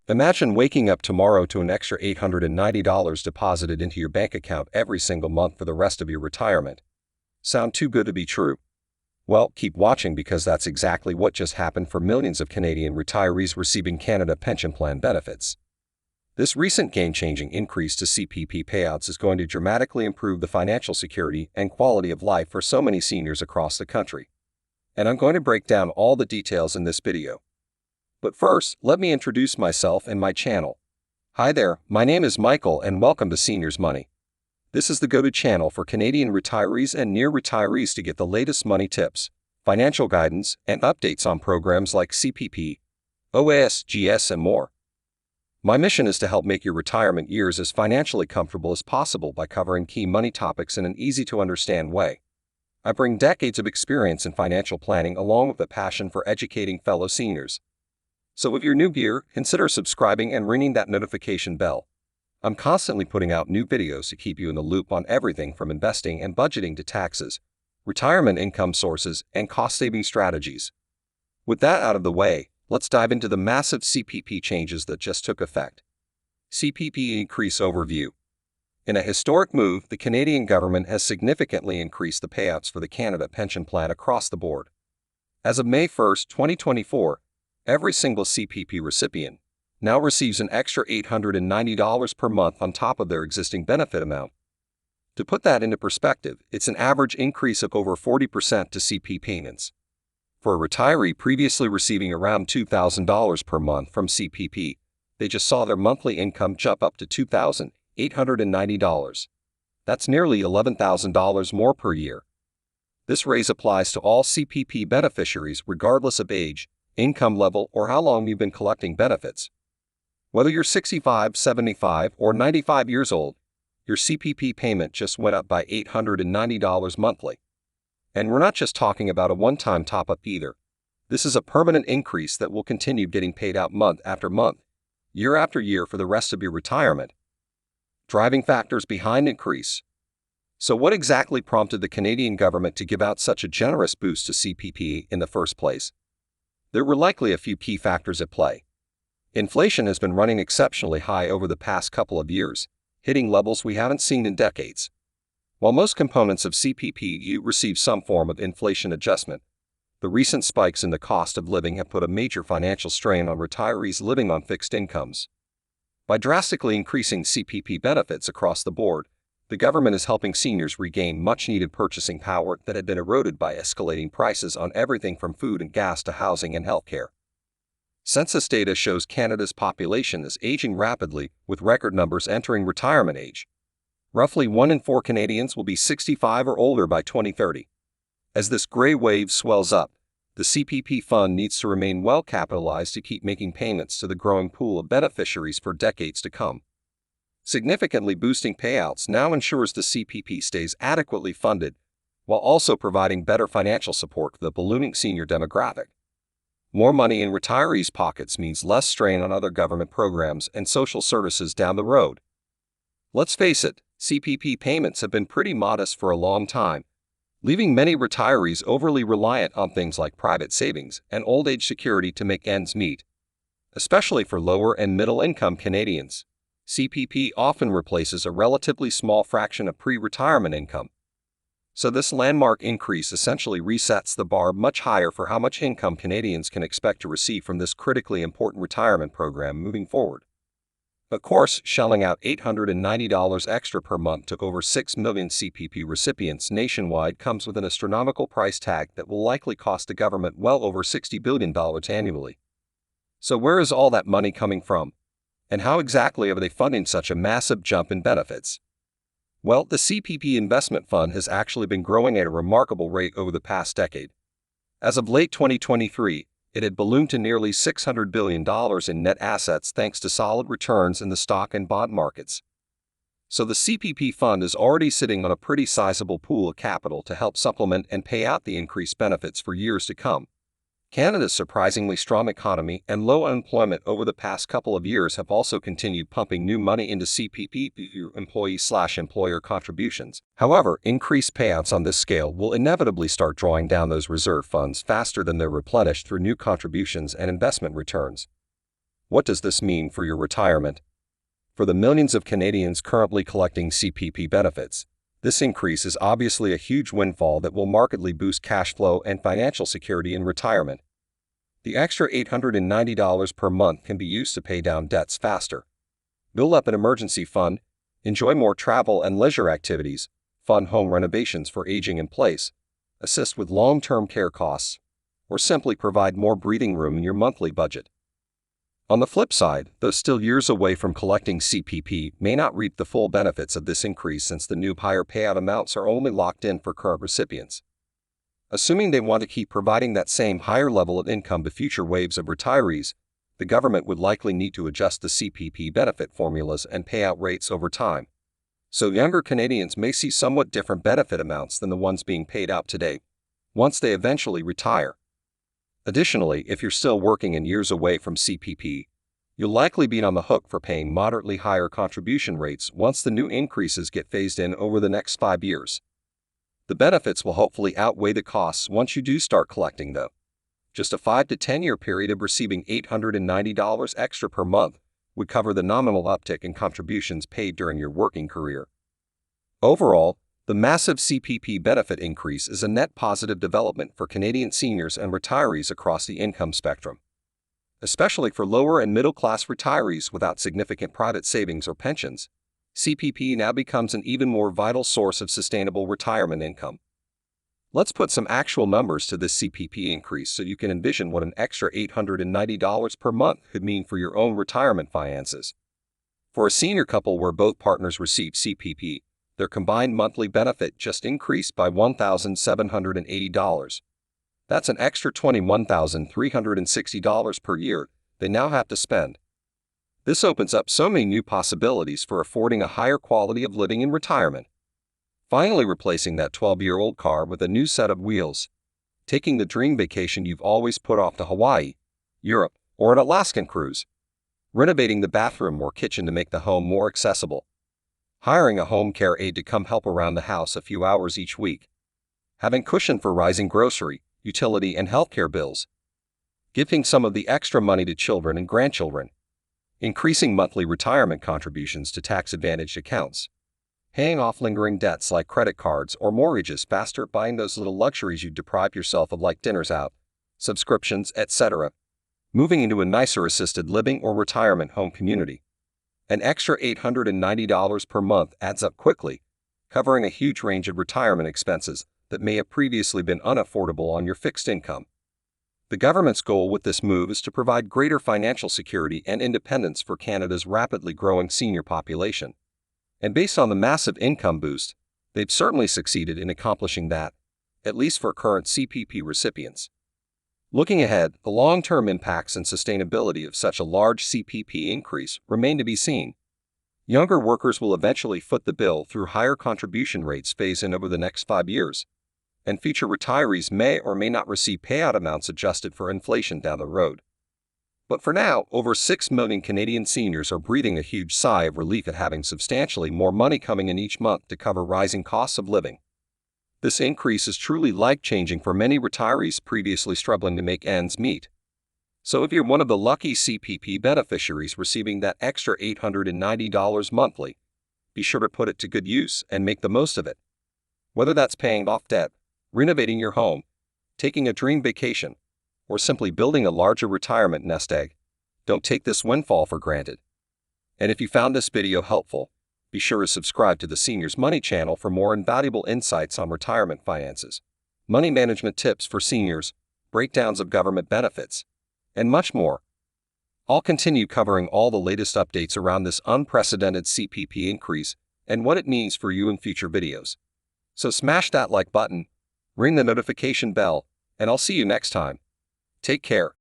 Imagine waking up tomorrow to an extra $890 deposited into your bank account every single month for the rest of your retirement. Sound too good to be true? Well, keep watching because that's exactly what just happened for millions of Canadian retirees receiving Canada Pension Plan benefits. This recent game-changing increase to CPP payouts is going to dramatically improve the financial security and quality of life for so many seniors across the country. And I'm going to break down all the details in this video. But first, let me introduce myself and my channel. Hi there, my name is Michael and welcome to Seniors Money. This is the go-to channel for Canadian retirees and near retirees to get the latest money tips, financial guidance, and updates on programs like CPP, OASGS, and more. My mission is to help make your retirement years as financially comfortable as possible by covering key money topics in an easy-to-understand way. I bring decades of experience in financial planning along with a passion for educating fellow seniors. So if you're new here, consider subscribing and ringing that notification bell. I'm constantly putting out new videos to keep you in the loop on everything from investing and budgeting to taxes, retirement income sources, and cost-saving strategies. With that out of the way, let's dive into the massive CPP changes that just took effect. CPP Increase Overview. In a historic move, the Canadian government has significantly increased the payouts for the Canada Pension Plan across the board. As of May 1, 2024, every single CPP recipient now receives an extra $890 per month on top of their existing benefit amount. To put that into perspective, it's an average increase of over 40% to CPP payments. For a retiree previously receiving around $2,000 per month from CPP, they just saw their monthly income jump up to $2,890. That's nearly $11,000 more per year. This raise applies to all CPP beneficiaries regardless of age, income level, or how long you've been collecting benefits. Whether you're 65, 75, or 95 years old, your CPP payment just went up by $890 monthly. And we're not just talking about a one-time top-up either. This is a permanent increase that will continue getting paid out month after month, year after year for the rest of your retirement. Driving factors behind increase. So what exactly prompted the Canadian government to give out such a generous boost to CPP in the first place? There were likely a few key factors at play. Inflation has been running exceptionally high over the past couple of years, hitting levels we haven't seen in decades. While most components of CPP receive some form of inflation adjustment, the recent spikes in the cost of living have put a major financial strain on retirees living on fixed incomes. By drastically increasing CPP benefits across the board, the government is helping seniors regain much-needed purchasing power that had been eroded by escalating prices on everything from food and gas to housing and healthcare. Census data shows Canada's population is aging rapidly, with record numbers entering retirement age. Roughly 1 in 4 Canadians will be 65 or older by 2030. As this gray wave swells up, the CPP fund needs to remain well capitalized to keep making payments to the growing pool of beneficiaries for decades to come. Significantly boosting payouts now ensures the CPP stays adequately funded, while also providing better financial support for the ballooning senior demographic. More money in retirees' pockets means less strain on other government programs and social services down the road. Let's face it, CPP payments have been pretty modest for a long time, leaving many retirees overly reliant on things like private savings and old-age security to make ends meet. Especially for lower and middle-income Canadians, CPP often replaces a relatively small fraction of pre-retirement income. So this landmark increase essentially resets the bar much higher for how much income Canadians can expect to receive from this critically important retirement program moving forward. Of course, shelling out $890 extra per month to over 6 million CPP recipients nationwide comes with an astronomical price tag that will likely cost the government well over $60 billion annually. So where is all that money coming from? And how exactly are they funding such a massive jump in benefits? Well, the CPP investment fund has actually been growing at a remarkable rate over the past decade. As of late 2023, it had ballooned to nearly $600 billion in net assets thanks to solid returns in the stock and bond markets. So the CPP fund is already sitting on a pretty sizable pool of capital to help supplement and pay out the increased benefits for years to come. Canada's surprisingly strong economy and low unemployment over the past couple of years have also continued pumping new money into CPP through employee/employer contributions. However, increased payouts on this scale will inevitably start drawing down those reserve funds faster than they're replenished through new contributions and investment returns. What does this mean for your retirement? For the millions of Canadians currently collecting CPP benefits, this increase is obviously a huge windfall that will markedly boost cash flow and financial security in retirement. The extra $890 per month can be used to pay down debts faster, build up an emergency fund, enjoy more travel and leisure activities, fund home renovations for aging in place, assist with long-term care costs, or simply provide more breathing room in your monthly budget. On the flip side, those still years away from collecting CPP may not reap the full benefits of this increase since the new higher payout amounts are only locked in for current recipients. Assuming they want to keep providing that same higher level of income to future waves of retirees, the government would likely need to adjust the CPP benefit formulas and payout rates over time. So younger Canadians may see somewhat different benefit amounts than the ones being paid out today, once they eventually retire. Additionally, if you're still working and years away from CPP, you'll likely be on the hook for paying moderately higher contribution rates once the new increases get phased in over the next 5 years. The benefits will hopefully outweigh the costs once you do start collecting, though. Just a 5 to 10 year period of receiving $890 extra per month would cover the nominal uptick in contributions paid during your working career. Overall, the massive CPP benefit increase is a net positive development for Canadian seniors and retirees across the income spectrum. Especially for lower and middle-class retirees without significant private savings or pensions, CPP now becomes an even more vital source of sustainable retirement income. Let's put some actual numbers to this CPP increase so you can envision what an extra $890 per month could mean for your own retirement finances. For a senior couple where both partners receive CPP, their combined monthly benefit just increased by $1,780. That's an extra $21,360 per year they now have to spend. This opens up so many new possibilities for affording a higher quality of living in retirement. Finally replacing that 12-year-old car with a new set of wheels. Taking the dream vacation you've always put off to Hawaii, Europe, or an Alaskan cruise. Renovating the bathroom or kitchen to make the home more accessible. Hiring a home care aide to come help around the house a few hours each week. Having cushion for rising grocery, utility, and healthcare bills. Giving some of the extra money to children and grandchildren. Increasing monthly retirement contributions to tax-advantaged accounts. Paying off lingering debts like credit cards or mortgages faster, buying those little luxuries you deprived yourself of like dinners out, subscriptions, etc. Moving into a nicer assisted living or retirement home community. An extra $890 per month adds up quickly, covering a huge range of retirement expenses that may have previously been unaffordable on your fixed income. The government's goal with this move is to provide greater financial security and independence for Canada's rapidly growing senior population. And based on the massive income boost, they've certainly succeeded in accomplishing that, at least for current CPP recipients. Looking ahead, the long-term impacts and sustainability of such a large CPP increase remain to be seen. Younger workers will eventually foot the bill through higher contribution rates phased in over the next 5 years, and future retirees may or may not receive payout amounts adjusted for inflation down the road. But for now, over 6 million Canadian seniors are breathing a huge sigh of relief at having substantially more money coming in each month to cover rising costs of living. This increase is truly life-changing for many retirees previously struggling to make ends meet. So if you're one of the lucky CPP beneficiaries receiving that extra $890 monthly, be sure to put it to good use and make the most of it. Whether that's paying off debt, renovating your home, taking a dream vacation, or simply building a larger retirement nest egg, don't take this windfall for granted. And if you found this video helpful, be sure to subscribe to the Seniors Money channel for more invaluable insights on retirement finances, money management tips for seniors, breakdowns of government benefits, and much more. I'll continue covering all the latest updates around this unprecedented CPP increase and what it means for you in future videos. So smash that like button, ring the notification bell, and I'll see you next time. Take care.